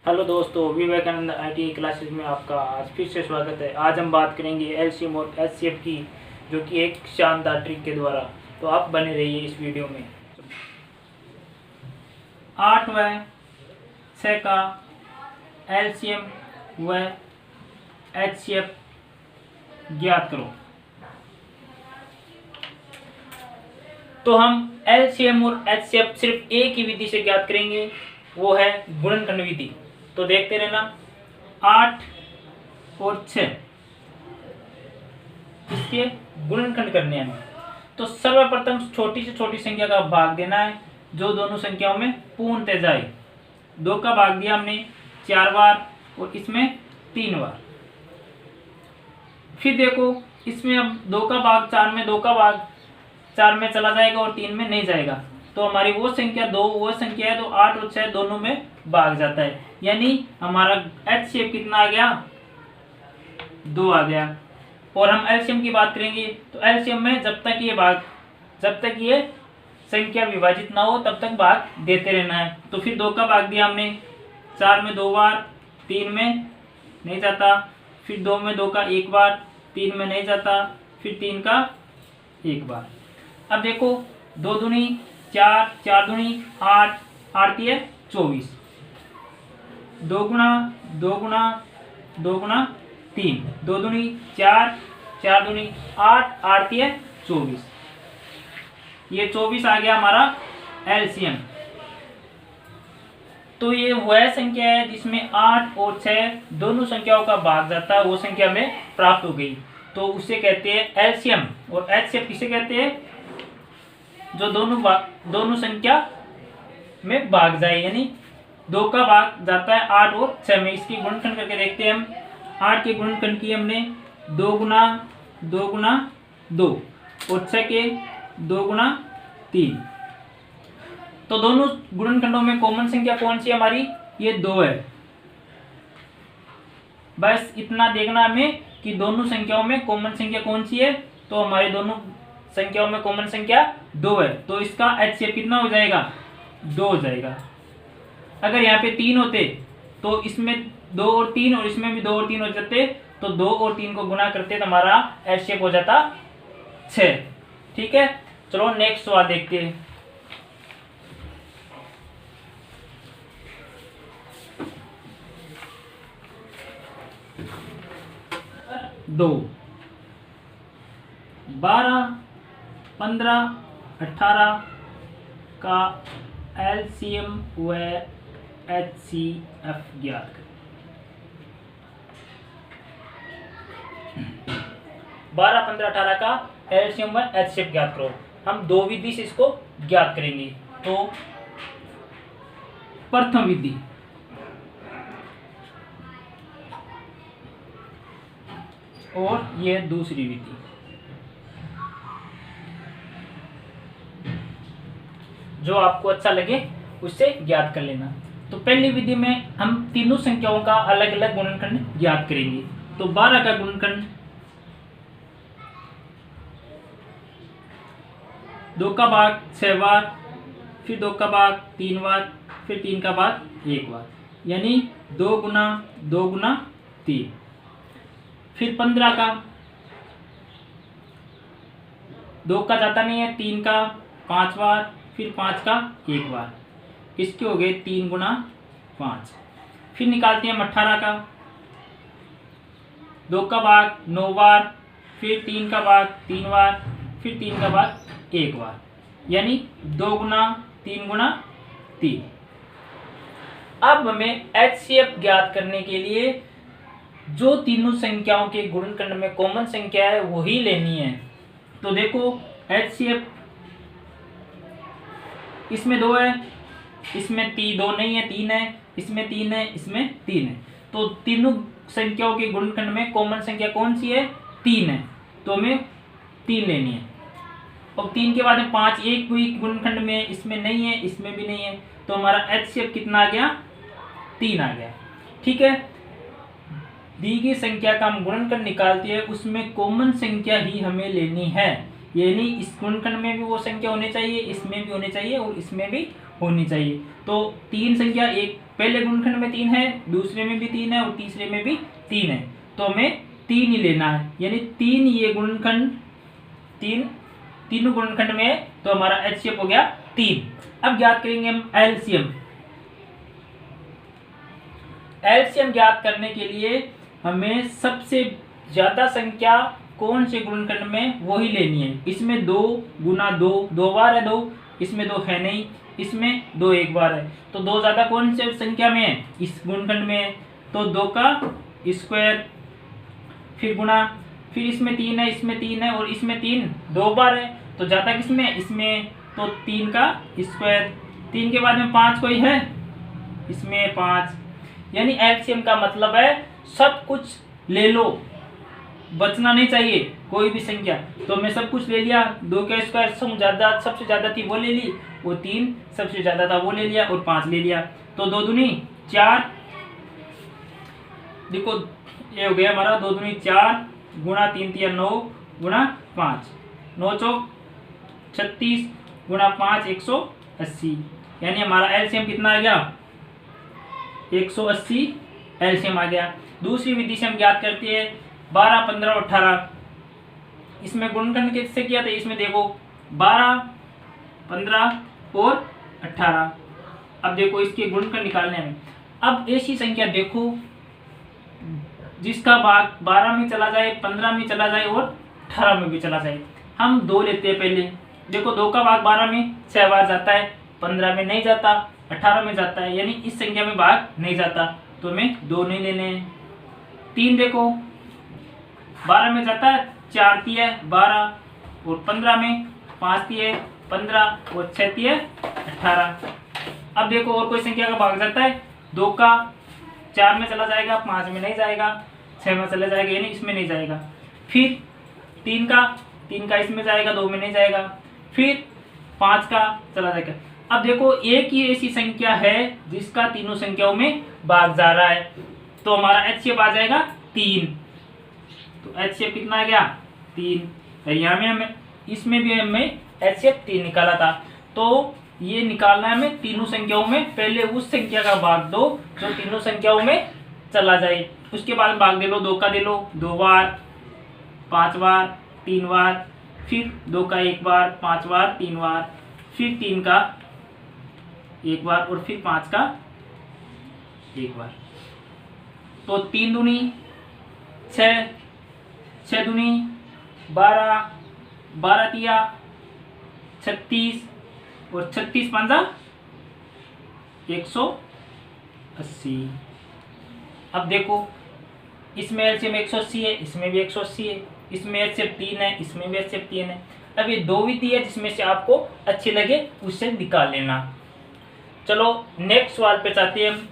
Hello दोस्तों, Vivekananda IT classes में आपका आज फिर से स्वागत है। आज हम बात करेंगे एलसीएम और एचसीएफ की, जो कि एक शानदार ट्रिक के द्वारा। तो आप बने रहिए इस वीडियो में। 8 व 6 का एलसीएम व एचसीएफ ज्ञात करो। तो हम एलसीएम और एचसीएफ सिर्फ एक ही विधि से ज्ञात करेंगे, वो है गुणनखंड विधि। तो देखते रहना। 8 और 6 इसके गुणनखंड करने हैं। तो सर्वप्रथम छोटी से छोटी संख्या का भाग देना है जो दोनों संख्याओं में पूर्णतः जाए। 2 का भाग दिया हमने 4 बार और इसमें 3 बार। फिर देखो, इसमें अब 2 का भाग 4 में, 2 का भाग 4 में चला जाएगा और 3 में नहीं जाएगा। तो हमारी वो संख्या वो संख्या है तो 8 और 6 दोनों में भाग जाता है। यानी हमारा एचसीएफ कितना आ गया? 2 आ गया। और हम एलसीएम की बात करेंगे तो एलसीएम में जब तक ये संख्या विभाजित ना हो तब तक भाग देते रहना है। तो फिर 2 का भाग दिया हमने 4 में 2 बार, 3 में नहीं जाता। फिर 2 में 2 का 1 बार, 3 में नहीं जाता। फिर 3 का 1 बार। अब देखो, 2 दूनी 4, 4 दूनी 8, 8 है 24। 2 गुणा 2 गुणा 2 गुणा 3, 2 दूनी 4, 4 दूनी 8, 8 है 24। ये 24 आ गया हमारा एलसीएम। तो ये वह संख्या है जिसमें 8 और 6 दोनों संख्याओं का भाग जाता है, वो संख्या में प्राप्त हो गई। तो उसे कहते हैं एलसीएम। और एचसीएफ किसे कहते हैं? जो दोनों संख्या में भाग जाए, यानी 2 का भाग जाता है 8 और 6 में। इसकी गुणनखंड करके देखते हैं हम। 8 के गुणनखंड किए हमने 2 गुना 2 गुना 2 और 6 के 2 गुना 3। तो दोनों गुणनखंडों में कॉमन संख्या कौन सी है हमारी? ये 2 है। बस इतना देखना हमें कि दोनों संख्याओं में कॉमन संख्या कौन सी है। तो हमारी दोनों संख्याओं में कॉमन संख्या 2 है। तो इसका एचसीएफ कितना हो जाएगा? 2 हो जाएगा। अगर यहाँ पे 3 होते तो इसमें 2 और 3 और इसमें भी 2 और 3 हो जाते। तो 2 और 3 को गुना करते तो हमारा एचसीएफ हो जाता 6। ठीक है, चलो नेक्स्ट सवाल देखते हैं। दो 12, 15, 18 का एलसीएम व एचसीएफ ज्ञात करें। 12, 15, 18 का एलसीएम व एचसीएफ ज्ञात करो। हम 2 विधि से इसको ज्ञात करेंगे। तो प्रथम विधि और ये दूसरी विधि। जो आपको अच्छा लगे उससे ज्ञात कर लेना। तो पहली विधि में हम तीनों संख्याओं का अलग अलग गुणनखंड ज्ञात करेंगे। तो 12 का गुणनखंड 2 का भाग 6 बार, फिर 2 का भाग 3 बार, फिर 3 का भाग 1 बार, यानी 2 गुना 2 गुना 3। फिर 15 का 2 का जाता नहीं है, 3 का 5 बार, फिर 5 का 1 बार। इसके हो गए 3 गुना 5। फिर निकालते हैं हम 18 का 2 का भाग 9 बार, फिर 3 का भाग 3 बार, फिर 3 का भाग 1 बार, यानी 2 गुना 3 गुना 3। अब हमें एचसीएफ ज्ञात करने के लिए जो तीनों संख्याओं के गुणनखंड में कॉमन संख्या है वही लेनी है। तो देखो, एचसीएफ इसमें 2 है, इसमें 2 नहीं है, 3 है, इसमें 3 है, इसमें 3 है। तो तीनों संख्याओं के गुणनखंड में कॉमन संख्या कौन सी है? 3 है। तो हमें 3 लेनी है। और 3 के बाद में 5 एक हुई गुणनखंड में, इसमें नहीं है, इसमें भी नहीं है। तो हमारा एचसीएफ कितना आ गया? 3 आ गया। ठीक है, दी गई संख्या का हम गुणनखंड निकालते हैं, उसमें कॉमन संख्या ही हमें लेनी है। यानी इस गुणनखंड में भी वो संख्या होनी चाहिए, इसमें भी होनी चाहिए और इसमें भी होनी चाहिए। तो 3 संख्या एक पहले गुणनखंड में 3 है, दूसरे में भी 3 है और तीसरे में भी 3 है, तो हमें 3 ही लेना है, यानी 3 ये गुणनखंड, तीनों गुणनखंड में है, तो हमारा एचसीएफ हो गया 3। अब ज्ञात करेंगे हम एलसीएम। एलसीएम ज्ञात करने के लिए हमें सबसे ज्यादा संख्या कौन से गुणनखंड में वही लेनी है। इसमें 2 गुना 2 2 बार है 2, इसमें 2 है नहीं, इसमें 2 एक बार है, तो 2 ज्यादा कौन से संख्या में है, इस गुणनखंड में है, तो 2 का स्क्वायर, फिर गुणा, फिर इसमें 3 है, इसमें 3 है और इसमें 3 2 बार है, तो ज्यादा किसमें, इसमें, तो 3 का स्क्वायर। 3 के बाद में 5 कोई है, इसमें 5, यानी एलसीएम का मतलब है सब कुछ ले लो, बचना नहीं चाहिए कोई भी संख्या। तो मैं सब कुछ ले लिया, 2 का स्क्वायर सबसे ज्यादा थी वो ले ली, वो 3 सबसे ज्यादा था वो ले लिया और 5 ले लिया, तो 2 दूनी 4, देखो ये हो गया हमारा 2 दूनी 4 गुणा 3 तिया 9 गुणा 5, 9 चौक 36 गुणा 5 180, यानी हमारा एलसीएम कितना आ गया, 180 एलसीएम आ गया। दूसरी विधि से हम ज्ञात करते हैं 12 15 और 18। इसमें गुणनखंड किससे किया था, इसमें देखो 12 15 और 18। अब देखो इसके गुणनखंड निकालने में, अब ऐसी संख्या देखो जिसका भाग 12 में चला जाए, 15 में चला जाए और 18 में भी चला जाए। हम 2 लेते हैं पहले, देखो 2 का भाग 12 में 6 बार जाता है, 15 में नहीं जाता, 18 में जाता है, यानी इस संख्या में भाग नहीं जाता, तो हमें 2 नहीं लेने हैं। 3 देखो 12 में जाता है, 4 तिया 12 और 15 में 5 तिया 15 और 6 तिया 18। अब देखो और कोई संख्या का भाग जाता है, 2 का 4 में चला जाएगा, 5 में नहीं जाएगा, 6 में चला जाएगा, यानी इसमें नहीं जाएगा। फिर 3 का इसमें जाएगा, 2 में नहीं जाएगा, फिर 5 का चला जाएगा। अब देखो एक ही ऐसी संख्या है जिसका तीनों संख्याओं में भाग जा रहा है, तो हमारा एचसीएफ आ जाएगा 3। तो एचसीएफ कितना आ गया 3। यहाँ में हमें इसमें भी हमें एचसीएफ 3 निकाला था, तो ये निकालना है हमें तीनों संख्याओं में, पहले उस संख्या का भाग दो जो तीनों संख्याओं में चला जाए, उसके बाद भाग दे लो, 2 का दे लो 2 बार, 5 बार, 3 बार, फिर 2 का 1 बार, 5 बार, 3 बार, फिर 3 का 1 बार और फिर 5 का 1 बार। तो 3 दूनी 6, 6 दूनी 12, 12 तिया 36 और 36 पंजा 180। अब देखो इसमें एलसीएम 180 है, इसमें भी 180 है, इसमें एचसीएफ 3 है, इसमें भी एचसीएफ 3 है। अब ये 2 विधि है जिसमें से आपको अच्छी लगे उससे निकाल लेना। चलो नेक्स्ट सवाल पे चाहते हैं हम।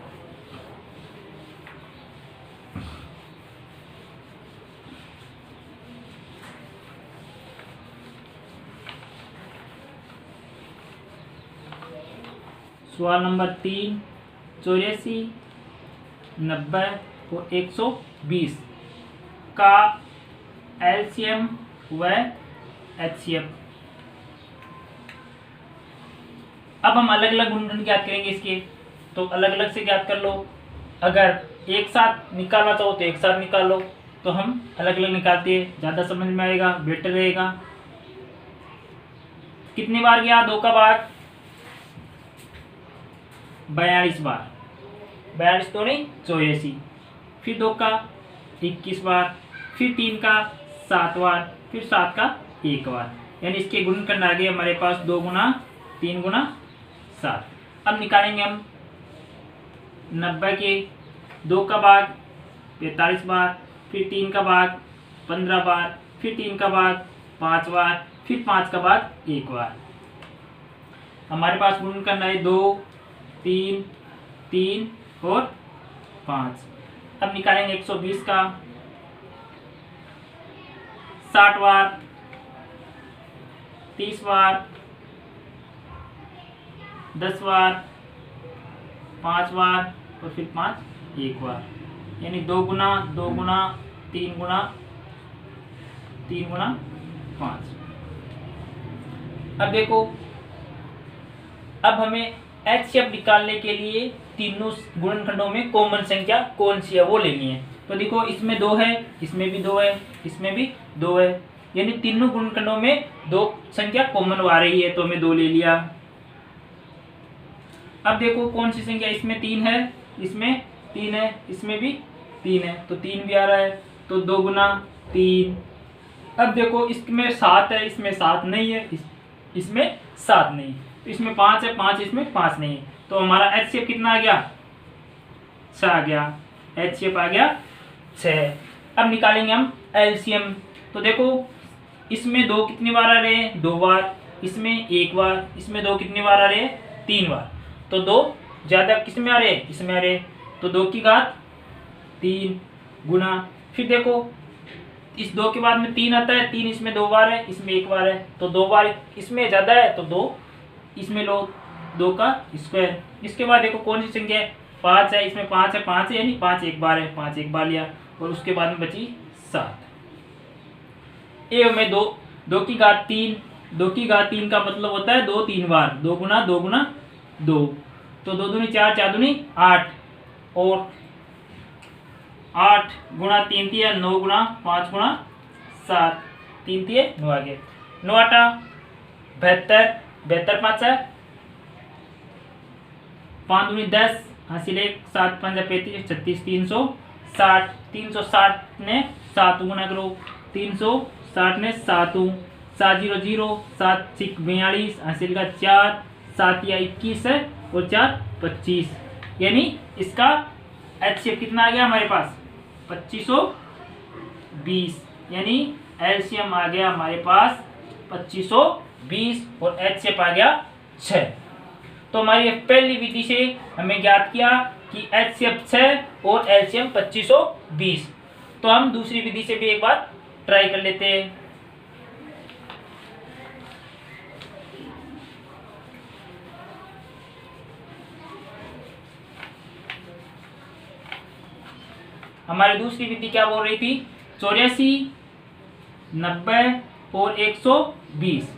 सवाल नंबर 3, 84, 90 और 120 का एलसीएम व एचसीएफ। अब हम अलग अलग गुणनखंड ज्ञात करेंगे इसके, तो अलग अलग से ज्ञात कर लो। अगर एक साथ निकालना चाहो तो एक साथ निकाल लो, तो हम अलग अलग निकालते हैं, ज़्यादा समझ में आएगा, बेटर रहेगा। कितनी बार गया 2 का भाग 42 बार, 42 तो नहीं 84, फिर 2 का 21 बार, फिर 3 का 7 बार, फिर 7 का 1 बार, यानी इसके गुणनखंड आ गए हमारे पास 2 गुना 3 गुना 7। अब निकालेंगे हम 90 के 2 का भाग 45 बार, फिर 3 का भाग 15 बार, फिर 3 का भाग 5 बार, फिर 5 का भाग 1 बार। हमारे पास गुणनखंड है 2 3 3 और 5। अब निकालेंगे 120 का 60 बार, 30 बार, 10 बार, 5 बार और फिर 5 1 बार, यानी 2 गुना 2 गुना 3 गुना 3 गुना 5। अब देखो, अब हमें एचसीएफ निकालने के लिए तीनों गुणनखंडों में कॉमन संख्या कौन सी है वो लेनी है। तो देखो इसमें 2 है, इसमें भी 2 है, इसमें भी 2 है, यानी तीनों गुणनखंडों में 2 संख्या कॉमन आ रही है, तो हमें 2 ले लिया। अब देखो कौन सी संख्या, इसमें 3 है, इसमें 3 है, इसमें भी 3 है, तो 3 भी आ रहा है, तो 2 गुना 3। अब देखो इसमें 7 है, इसमें 7 नहीं है, इसमें 7 नहीं, तो इसमें 5 है, 5 इसमें 5 नहीं है, तो हमारा एचसीएफ कितना आ गया, 6 आ गया, एचसीएफ आ गया 6। अब निकालेंगे हम एलसीएम। तो देखो इसमें 2 कितनी बार आ रहे हैं, 2 बार, इसमें 1 बार, इसमें 2 कितनी बार आ रहे हैं, 3 बार, तो 2 ज्यादा किसमें आ रहे हैं, इसमें आ रहे हैं, तो 2 की घात 3 गुना, फिर देखो इस 2 के बाद में 3 आता है, 3 इसमें 2 बार है, इसमें 1 बार है, तो 2 बार इसमें ज्यादा है, तो 2 इसमें लो, 2 का स्क्वायर। इसके बाद देखो कौन सी संख्या है, 5 है, इसमें 5 है, 5 है यानी 5 एक बार है, 5 एक बार लिया, और उसके बाद में बची 7। ए में 2 की घात 3, 2 की घात 3 का मतलब होता है 2 3 बार, 2 गुना 2 गुना 2, तो 2 दूनी 4, 4 दूनी 8, और 8 गुना 3 तिया 9 गुना 5 गुना 7, 3 तिये 9 आ गए, 9 8 72, 72 5 है, 5 दूनी 10, हासिल 1, 7 5 35 36, 360, 360 ने 7 गुना करो, 360 ने 7, 7 0 0, 7 6 42, हासिल का 4, 7 या 21 है, और 4 25, यानी इसका एचसीएफ कितना आ गया हमारे पास, 2520, यानी एलसीएम आ गया हमारे पास 2520 और एचसीएफ आ गया 6। तो हमारी पहली विधि से हमें ज्ञात किया कि एचसीएफ 6 और एलसीएम 2520। तो हम दूसरी विधि से भी एक बार ट्राई कर लेते हैं। हमारी दूसरी विधि क्या बोल रही थी, 84 90 और 120।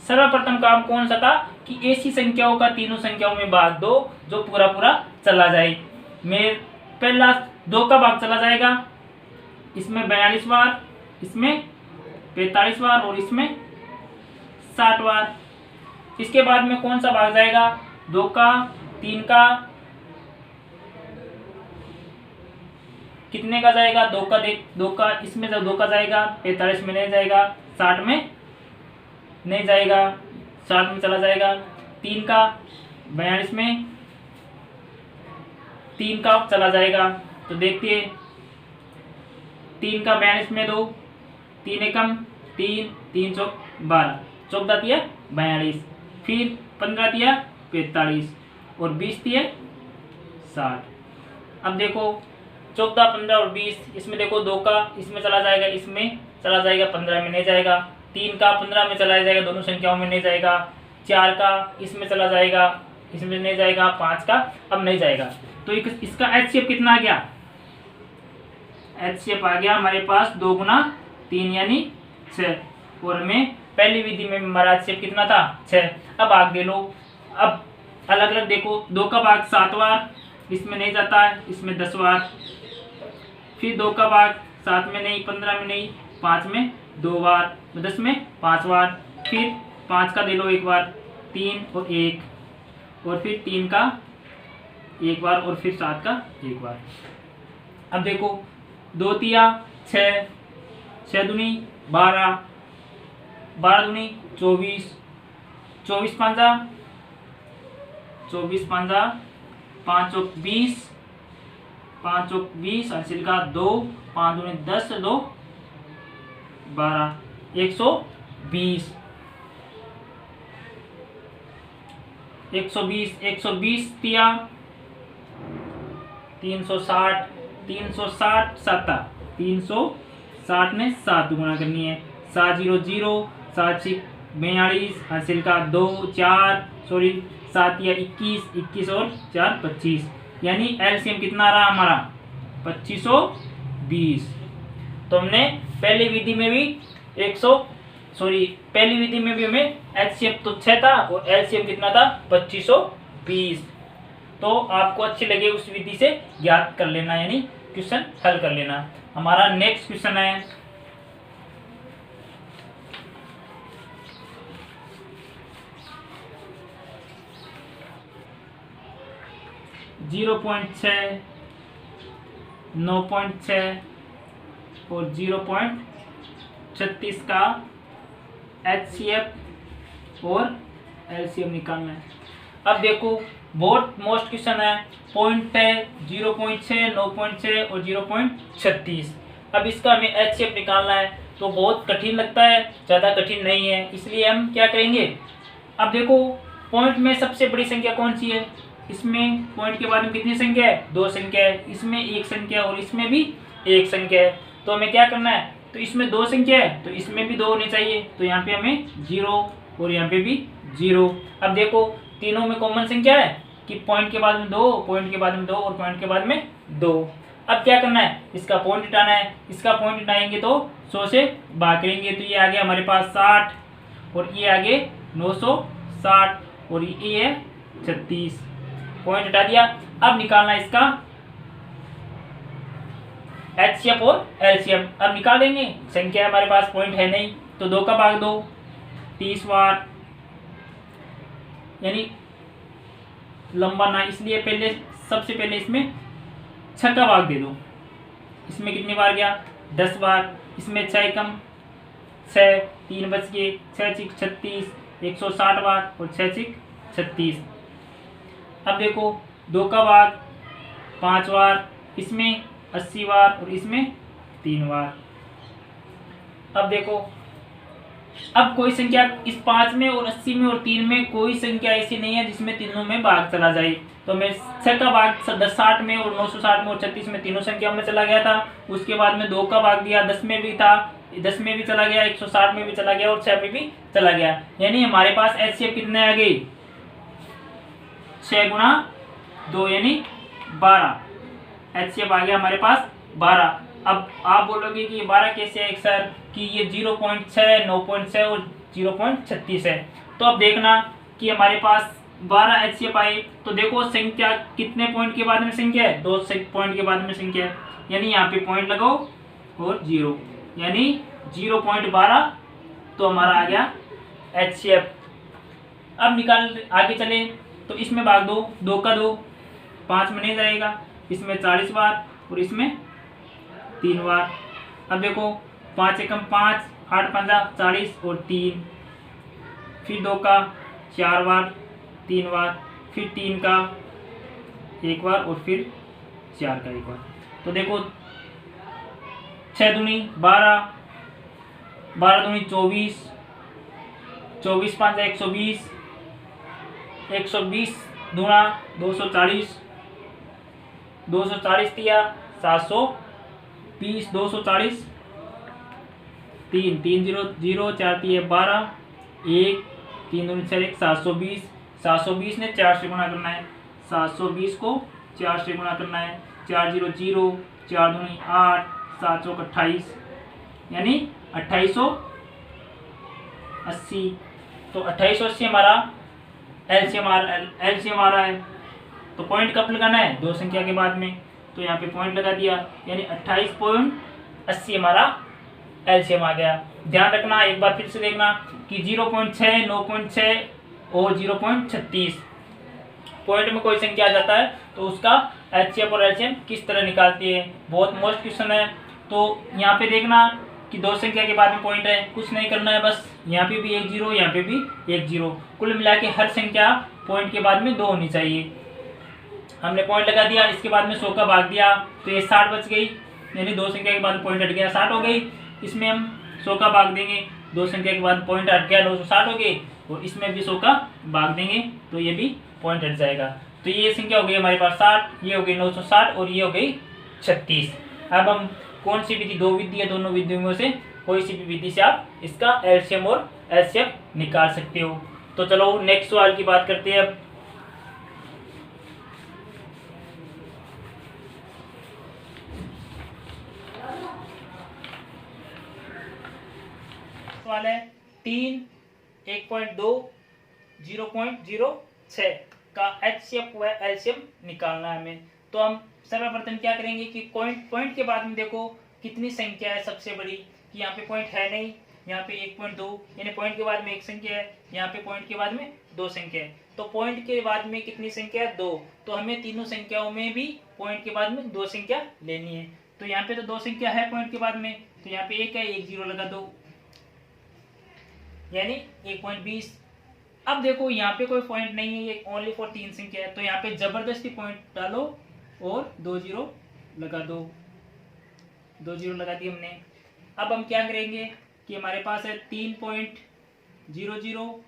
सर्वप्रथम काम कौन सा था कि ऐसी संख्याओं का तीनों संख्याओं में भाग दो जो पूरा पूरा चला जाए। मैं पहला 2 का भाग चला जाएगा, इसमें 42 बार, इसमें 45 बार और इसमें 60 बार। इसके बाद में कौन सा भाग जाएगा, 2 का 3 का कितने का जाएगा, 2 का देख 2 का, इसमें जब 2 का जाएगा 45 में नहीं जाएगा, 60 में नहीं जाएगा, 60 में चला जाएगा। 3 का 42 में 3 का चला जाएगा, तो देखिए 3 का 42 में 2, 3 एकम 3, 3 चौक 12, 14 तिया 42, फिर 15 तिया 45 और 20 तिया 60। अब देखो 14 15 और 20, इसमें देखो 2 का इसमें चला जाएगा, इसमें चला जाएगा, 15 में नहीं जाएगा। 3 का 15 में चला जाएगा, दोनों संख्याओं में नहीं जाएगा। 4 का इसमें चला जाएगा, इसमें नहीं जाएगा। 5 का अब नहीं जाएगा। तो इसका एचसीएफ कितना आ गया, एचसीएफ आ गया हमारे पास 2 गुना 3 यानी 6। और हमें पहली विधि में हमारा एचसीएफ कितना था, 6। अब भाग दे लो, अब अलग अलग देखो, 2 का भाग 7 बार, इसमें नहीं जाता है, इसमें 10 बार। फिर 2 का भाग 7 में नहीं, 15 में नहीं, 5 में 2 बार, 10 में 5 बार। फिर 5 का दे लो 1 बार, 3 और 1, और फिर 3 का 1 बार, और फिर 7 का 1 बार। अब देखो 2 तिया 6, 6 दूनी 12, 12 दूनी 24, 24 पंजा 5 चौक 20, 5 चौक 20, हासिल का 2, 5 दूनी 10, 2 12, 120, 120 तिया 360, 360 7, 360 ने 7 गुना करनी है। 7 0 0, 7 6 42, हासिल का 2 4, सॉरी 7 या 21, 21 और 4 25, यानी एलसीएम कितना रहा हमारा 2520। तो हमने पहली विधि में भी सॉरी पहली विधि में भी हमें एचसीएफ तो 6 था और एलसीएम कितना था 2520। तो आपको अच्छी लगे उस विधि से ज्ञात कर लेना, यानी क्वेश्चन हल कर लेना। हमारा नेक्स्ट क्वेश्चन है 0.6, 9.6 और 0.36 का HCF और LCM निकालना है। अब देखो बहुत मोस्ट क्वेश्चन है, पॉइंट है 0.6, 9.6 और 0.36। अब इसका हमें HCF निकालना है तो बहुत कठिन लगता है, ज़्यादा कठिन नहीं है, इसलिए हम क्या करेंगे। अब देखो पॉइंट में सबसे बड़ी संख्या कौन सी है, इसमें पॉइंट के बाद में कितनी संख्या है, 2 संख्या है, इसमें 1 संख्या और इसमें भी 1 संख्या है। तो हमें क्या करना है, तो इसमें 2 संख्या है तो इसमें भी 2 होनी चाहिए, तो यहाँ पे हमें 0 और यहाँ पे भी 0। अब देखो तीनों में कॉमन संख्या है कि पॉइंट के बाद में 2, पॉइंट के बाद में 2 और पॉइंट के बाद में 2। अब क्या करना है, इसका पॉइंट हटाना है, इसका पॉइंट हटाएंगे तो 100 से भाग करेंगे तो ये आ गया हमारे पास 60 और ये आगे 960 और ये है 36। पॉइंट हटा दिया। अब निकालना है इसका HCF और LCM। अब निकाल देंगे, संख्या हमारे पास पॉइंट है नहीं तो 2 का भाग 2 30 बार, यानी लंबा ना, इसलिए पहले सबसे पहले इसमें 6 का भाग दे दो। इसमें कितनी बार गया 10 बार, इसमें 6 कम 6 3 बच गए, 6 चिक 36 160 बार और 6 चिक 36। अब देखो 2 का भाग 5 बार, इसमें 80 बार और इसमें 3 बार। अब देखो अब कोई संख्या इस 5 में और 80 में और 3 में कोई संख्या ऐसी नहीं है जिसमें तीनों में भाग चला जाए। तो मैं 6 का भाग 60 में और 960 में और 36 में तीनों संख्या में चला गया था। उसके बाद में 2 का भाग दिया, 10 में भी था, 10 में भी चला गया, 160 में भी चला गया और 6 में भी चला गया। यानी हमारे पास HCF कितने आ गई 6 गुणा 2 यानी 12। HCF आ गया हमारे पास 12। अब आप बोलोगे कि ये 12 कैसे है सर, कि ये 0.6, 9.6 और 0.36 है। तो अब देखना कि हमारे पास 12 HCF आए तो देखो संख्या कितने पॉइंट के बाद में संख्या है, 2 पॉइंट के बाद में संख्या है, यानी यहाँ पे पॉइंट लगाओ और 0 यानी 0.12 तो हमारा आ गया HCF। अब निकाल आगे चले तो इसमें भाग दो, 2 का 2 5 में नहीं जाएगा, इसमें 40 बार और इसमें 3 बार। अब देखो 5 एकम 5 8 पंजा 40 और 3, फिर 2 का 4 बार 3 बार, फिर 3 का 1 बार और फिर 4 का 1 बार। तो देखो 6 दूनी 12, 12 दूनी 24, 24 5 120, 120 दूना 240, 240 दिया 720, 240 3 3 0 0 4 3 12 1 3 2 4 1 720, 720 ने 4 से गुणा करना है, 720 को 4 से गुणा करना है, 4 0 0 4 2 8 7 सौ 28 यानी 2880। तो 2880 हमारा LCM आ रहा है। तो पॉइंट कब लगाना है, 2 संख्या के बाद में, तो यहाँ पे पॉइंट लगा दिया यानी 28.80 हमारा LCM आ गया। ध्यान रखना, एक बार फिर से देखना कि 0.6, 9.6 और 0.36 पॉइंट में कोई संख्या आ जाता है तो उसका HCF और LCM किस तरह निकालती है, बहुत मोस्ट क्वेश्चन है। तो यहाँ पे देखना कि 2 संख्या के बाद में पॉइंट है, कुछ नहीं करना है, बस यहाँ पे भी 1 0 यहाँ पे भी 1 0, कुल मिला के हर संख्या पॉइंट के बाद में 2 होनी चाहिए। हमने पॉइंट लगा दिया, इसके बाद में 100 का भाग दिया तो ये 60 बच गई, यानी 2 संख्या के बाद पॉइंट हट गया 60 हो गई। इसमें हम 100 का भाग देंगे, 2 संख्या के बाद पॉइंट हट गया 960 हो गई, और इसमें भी 100 का भाग देंगे तो ये भी पॉइंट हट जाएगा। तो ये संख्या हो गई हमारे पास 60, ये हो गई 960 और ये हो गई 36। अब हम कौन सी विधि, 2 विधि है, दोनों विधियों में से कोई सी भी विधि से आप इसका LCM और HCF निकाल सकते हो। तो चलो नेक्स्ट सवाल की बात करते हैं। अब सवाल है 3, 1.2, 0.06 का HCF व LCM निकालना है हमें। तो हम सर्वप्रथम क्या करेंगे कि पॉइंट के बाद में देखो कितनी संख्या है सबसे बड़ी, कि यहाँ पे पॉइंट है नहीं, यहाँ पे 1.2 यानी पॉइंट के बाद में एक संख्या है, यहाँ पे पॉइंट के बाद में दो संख्या है। तो पॉइंट के बाद में कितनी संख्या है? 2। तो हमें तीनों संख्याओं में भी पॉइंट के बाद में दो संख्या लेनी है। तो यहाँ पे तो दो संख्या है पॉइंट के बाद में, तो यहाँ पे एक है, एक जीरो लगा दो, यानी 1.20। अब देखो यहाँ पे कोई पॉइंट नहीं है, ये ओनली फॉर 3 संख्या है, तो यहाँ पे जबरदस्ती पॉइंट डालो और 2 जीरो लगा दो, 2 जीरो लगा दी हमने। अब हम क्या करेंगे कि हमारे पास है 3.00,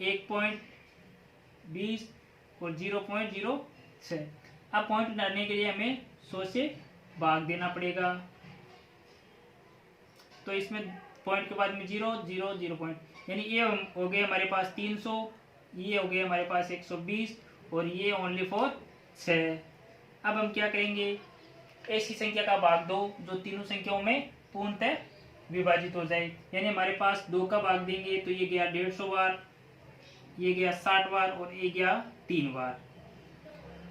1.20 और 0.06। अब पॉइंट डालने के लिए हमें 100 से भाग देना पड़ेगा। तो इसमें पॉइंट के बाद में 0 0 0 पॉइंट, यानी ये हो गए हमारे पास 300, ये हो गए हमारे पास 120 और ये ओनली फॉर 6। अब हम क्या करेंगे, ऐसी संख्या का भाग दो जो तीनों संख्याओं में पूर्णतः विभाजित हो जाए। यानी हमारे पास 2 का भाग देंगे तो ये गया 150 बार, ये गया 60 बार और ये गया 3 बार।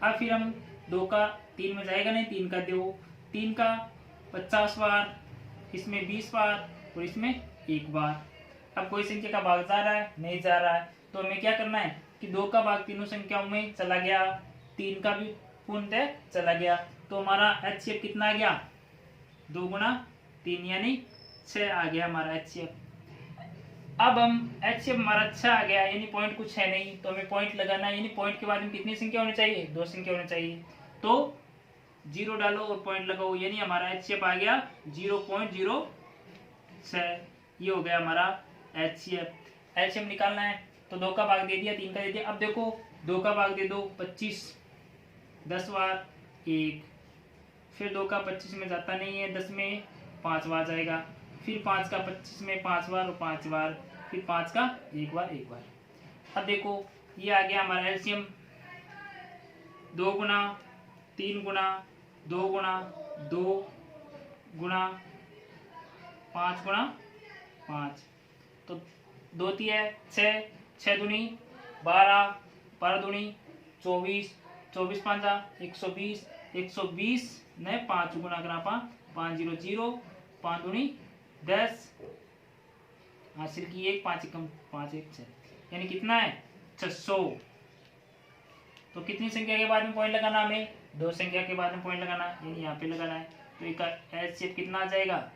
अब फिर हम 2 का 3 में जाएगा नहीं, 3 का दो, 3 का 50 बार, इसमें 20 बार और इसमें 1 बार। अब कोई संख्या का भाग जा रहा है? नहीं जा रहा है। तो हमें क्या करना है कि 2 का भाग तीनों संख्याओं में चला गया, 3 का भी पूर्णतः चला गया, तो हमारा HCF कितना आ गया? 2 गुना 3 यानी 6 आ गया हमारा HCF। अब हम HCF हमारा अच्छा आ गया, यानी पॉइंट कुछ है नहीं, तो हमें पॉइंट लगाना है। यानी पॉइंट के बाद में कितनी संख्या होनी चाहिए? 2 संख्या होनी चाहिए। तो 0 डालो और पॉइंट लगाओ, यानी हमारा HCF आ गया 0.06। ये हो गया हमारा HCF। LCM निकालना है, तो 2 का भाग दे दिया, 3 का दे दिया। अब देखो 2 का भाग दे दो 25, 10 बार 1, फिर 2 का 25 में जाता नहीं है, 10 में 5 बार जाएगा, फिर 5 का 25 में 5 बार और 5 बार, फिर 5 का 1 बार 1 बार। अब देखो ये आ गया हमारा LCM 2 गुना 3 गुना 2 गुना 2 गुना 5 गुना 5, तो 2 3 6, 6 दूनी 12, 12 दूनी 24, 24 5 120, 120 ने 5 गुना करा 5 0 0, 5 दूनी 10, हासिल की 1, 5 कम 5 1 6, यानी कितना है? 600। तो कितनी संख्या के बाद में पॉइंट लगाना? हमें 2 संख्या के बाद में पॉइंट लगाना, यानी यहाँ पे लगाना है। तो इसका LCM कितना आ जाएगा?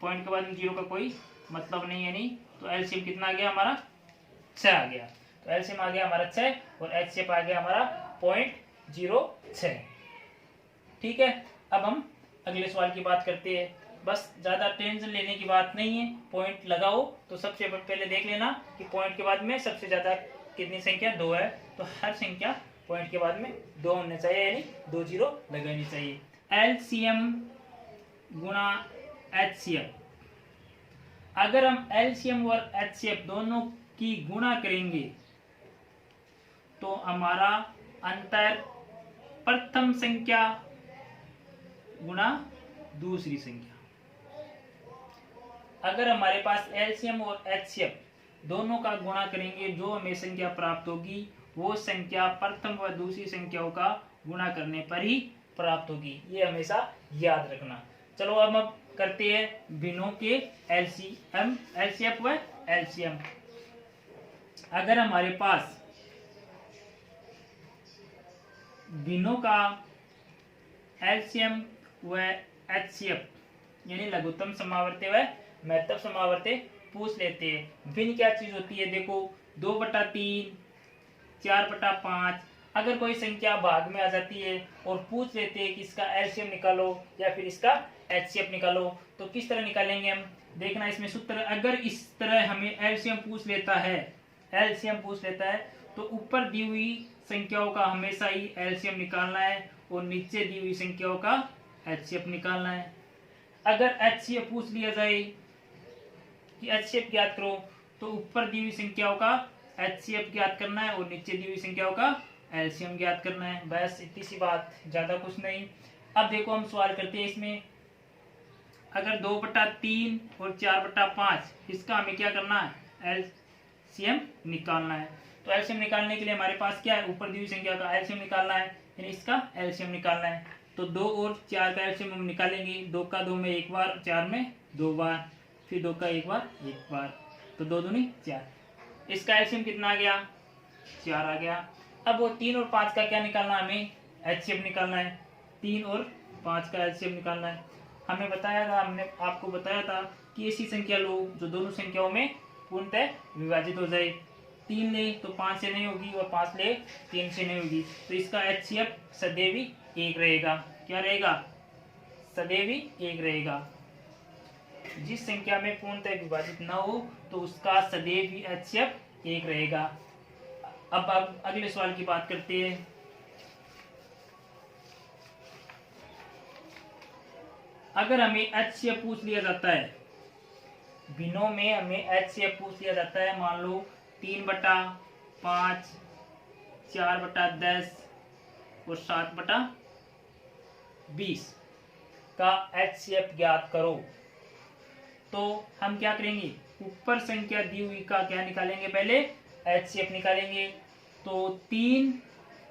पॉइंट के बाद में 0 का कोई मतलब नहीं, यानी तो LCM कितना आ गया हमारा? 6 आ गया। तो LCM आ गया हमारा 6 और HCF आ गया हमारा 0.06। ठीक है, अब हम अगले सवाल की बात करते हैं। बस ज्यादा टेंशन लेने की बात नहीं है, पॉइंट लगाओ। तो सबसे पहले देख लेना कि पॉइंट के बाद में सबसे ज्यादा कितनी संख्या? 2 है, तो हर संख्या पॉइंट के बाद में 2 होने चाहिए, यानी 2 जीरो लगानी चाहिए। LCM गुना HCF, अगर हम LCM और HCF दोनों की गुणा करेंगे तो हमारा अंतर प्रथम संख्या गुना दूसरी संख्या। अगर हमारे पास LCM और HCF दोनों का गुणा करेंगे, जो हमें संख्या प्राप्त होगी वो संख्या प्रथम व दूसरी संख्याओं का गुणा करने पर ही प्राप्त होगी। ये हमेशा याद रखना। चलो अब हम करते हैं भिन्नों के LCF व LCM। अगर हमारे पास भिन्नों का LCM व HCF यानी लघुत्तम समावर्ती व महत्तम समावर्ती पूछ लेते हैं। भिन्न क्या चीज होती है? देखो 2/3, 4/5। अगर कोई संख्या भाग में आ जाती है और पूछ लेते हैं कि इसका LCM निकालो या फिर इसका HCF निकालो, तो किस तरह निकालेंगे हम? देखना इसमें सूत्र। अगर इस तरह हमें LCM पूछ लेता है तो ऊपर दी हुई संख्याओं का हमेशा ही LCM निकालना है और नीचे दी हुई संख्याओं का HCF निकालना है। अगर HCF पूछ लिया जाए कि HCF ज्ञात करो, तो ऊपर दी हुई संख्याओं का HCF ज्ञात करना है और नीचे दी हुई संख्याओं का LCM ज्ञात करना है। बस इतनी सी बात, ज्यादा कुछ नहीं। अब देखो हम सवाल करते हैं इसमें अगर 2/3 और 4/5 इसका हमें क्या करना है, एलसीएम निकालना है। तो एलसीएम निकालने के लिए हमारे पास क्या है, ऊपर दी हुई संख्या का एलसीएम निकालना है, यानी इसका एलसीएम निकालना है। तो 2 और 4 का एलसीएम हम निकालेंगे। 2 का 2 में एक बार, 4 में 2 बार, फिर 2 का एक बार, तो 2 दूनी 4। इसका एलसीएम कितना आ गया, 4 आ गया। अब वो 3 और 5 का क्या निकालना है, हमें एचसीएफ निकालना है। 3 और 5 का एलसीएम निकालना है। हमने आपको बताया था कि ऐसी संख्या लो जो दोनों संख्याओं में पूर्णतः विभाजित हो जाए। 3 ले तो 5 से नहीं होगी, और 5 ले 3 से नहीं होगी, तो इसका एचसीएफ सदैव ही 1 रहेगा। क्या रहेगा, सदैव ही 1 रहेगा। जिस संख्या में पूर्णतः विभाजित न हो तो उसका सदैव ही एचसीएफ 1 रहेगा। अब अगले सवाल की बात करते हैं। अगर हमें एचसीएफ पूछ लिया जाता है, बिनों में हमें एचसीएफ पूछ लिया जाता है, मान लो 3/5, 4/10 और 7/20 का एचसीएफ ज्ञात करो, तो हम क्या करेंगे, ऊपर संख्या दी हुई का क्या निकालेंगे, पहले एचसीएफ निकालेंगे। तो 3,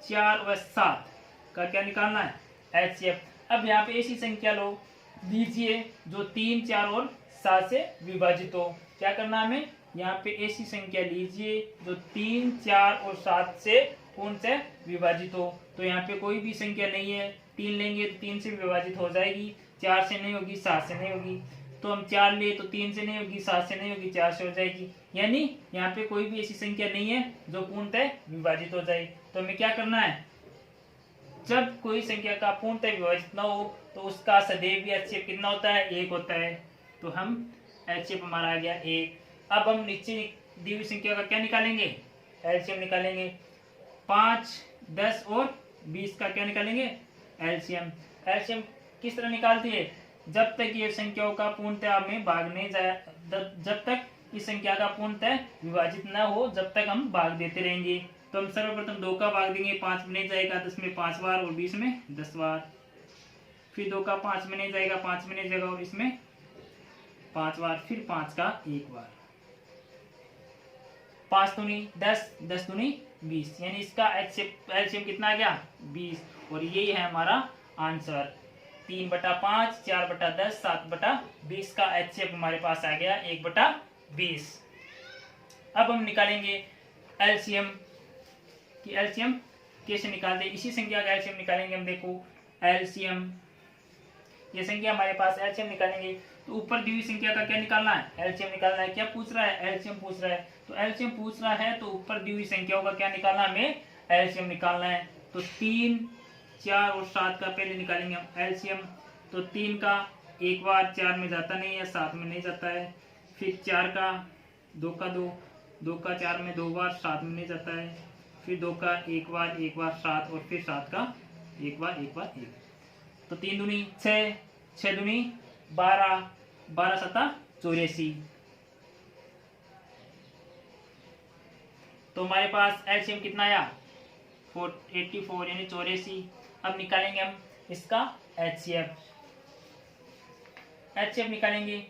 4 और 7 का क्या निकालना है, एचसीएफ। अब यहाँ पे ऐसी संख्या लो दीजिए जो 3, 4 और 7 से विभाजित हो। क्या करना है हमें, यहाँ पे ऐसी संख्या लीजिए जो 3, 4 और 7 से पूर्ण से विभाजित हो। तो यहाँ पे कोई भी संख्या नहीं है, 3 लेंगे तो 3 से विभाजित हो जाएगी, 4 से नहीं होगी, 7 से नहीं होगी। तो हम 4 ले तो 3 से नहीं होगी, 7 से नहीं होगी, 4 से हो जाएगी। यानी यहाँ पे कोई भी ऐसी संख्या नहीं है जो पूर्णतः विभाजित हो जाए। तो हमें क्या करना है, जब कोई संख्या का पूर्णतः विभाजित न हो तो उसका सदैव भी एचसीएफ कितना होता है, 1 होता है। तो हम एचसीएफ हमारा आ गया 1। अब हम नीचे दी हुई संख्या का क्या निकालेंगे, एलसीएम निकालेंगे। 5, 10 और 20 का क्या निकालेंगे, एलसीएम। एलसीएम किस तरह निकालती है, जब तक ये संख्याओं का पूर्णतः में भाग नहीं जाए, जब तक इस संख्या का पूर्णतः विभाजित न हो, जब तक हम भाग देते रहेंगे। तो हम सर्वप्रथम 2 का भाग देंगे, 5 में नहीं जाएगा, 10 में 5 बार और 20 में 10 बार। फिर 2 का 5 में नहीं जाएगा, 5 में नहीं जाएगा और इसमें 5 बार। फिर 5 का 1 बार। 5 दूनी 10, 10 दूनी 20, यानी इसका एलसीएम कितना आ गया, 20। और यही है हमारा आंसर। 3/5, 4/10, 7/20 का एचसीएफ हमारे पास आ गया 1/20। अब हम निकालेंगे एलसीएम कि एलसीएम कैसे निकालते, इसी संख्या का एलसीएम निकालेंगे हम। देखो एलसीएम, ये संख्या हमारे पास, एलसीएम निकालेंगे तो ऊपर दी हुई संख्या का क्या निकालना है, एलसीएम निकालना है। क्या पूछ रहा है, एलसीएम पूछ रहा है। तो एलसीएम पूछ रहा है तो ऊपर दी हुई संख्याओं का क्या निकालना है, हमें एलसीएम निकालना है। तो 3, 4 और 7 का पहले निकालेंगे हम एलसीएम। तो 3 का एक बार 4 में जाता नहीं है, 7 में नहीं जाता है। फिर 4 का 2 का 2, 2 का 4 में 2 बार, 7 में नहीं जाता है। फिर 2 का एक बार 7 और फिर 7 का एक बार 1। तो 3 दूनी 6, 6 दूनी 12, 12 7 84। तो हमारे पास एलसीएम कितना आया, 84 यानी 84। अब निकालेंगे हम इसका एचसीएफ। एचसीएफ निकालेंगे,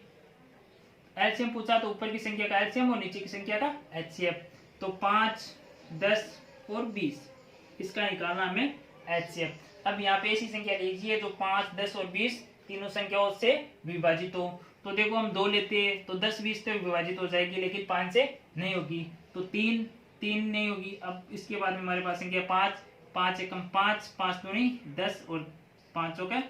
एलसीएम पूछा तो ऊपर की संख्या का एलसीएम और नीचे की संख्या का एचसीएफ। तो 5, 10 और 20 इसका निकालना हमें एचसीएफ। अब यहाँ पे ऐसी संख्या लीजिए जो 5, 10 और 20 तीनों संख्याओं से विभाजित हो। तो देखो हम 2 लेते हैं तो 10, 20 से विभाजित हो जाएगी, लेकिन 5 से नहीं होगी। तो 3 नहीं होगी। अब इसके बाद में हमारे पास संख्या 5, 5 एकम 5, 5 दूनी 10 और 5 का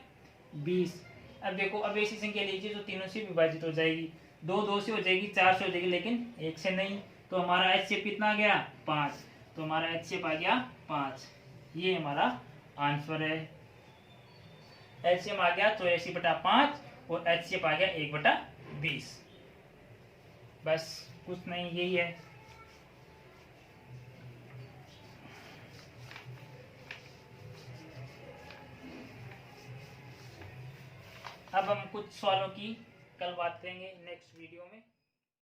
20। अब देखो, अब ऐसी संख्या लीजिए जो तीनों से विभाजित हो जाएगी। 2 से हो जाएगी, 4 से हो जाएगी, लेकिन 1 से नहीं। तो हमारा एचसीएफ कितना आ गया, 5। तो हमारा एचसीएफ आ गया 5। ये हमारा आंसर है। एलसीएम आ गया 84/5 और एचसीएफ आ गया 1/20। बस कुछ नहीं, यही है। अब हम कुछ सवालों की कल बात करेंगे नेक्स्ट वीडियो में।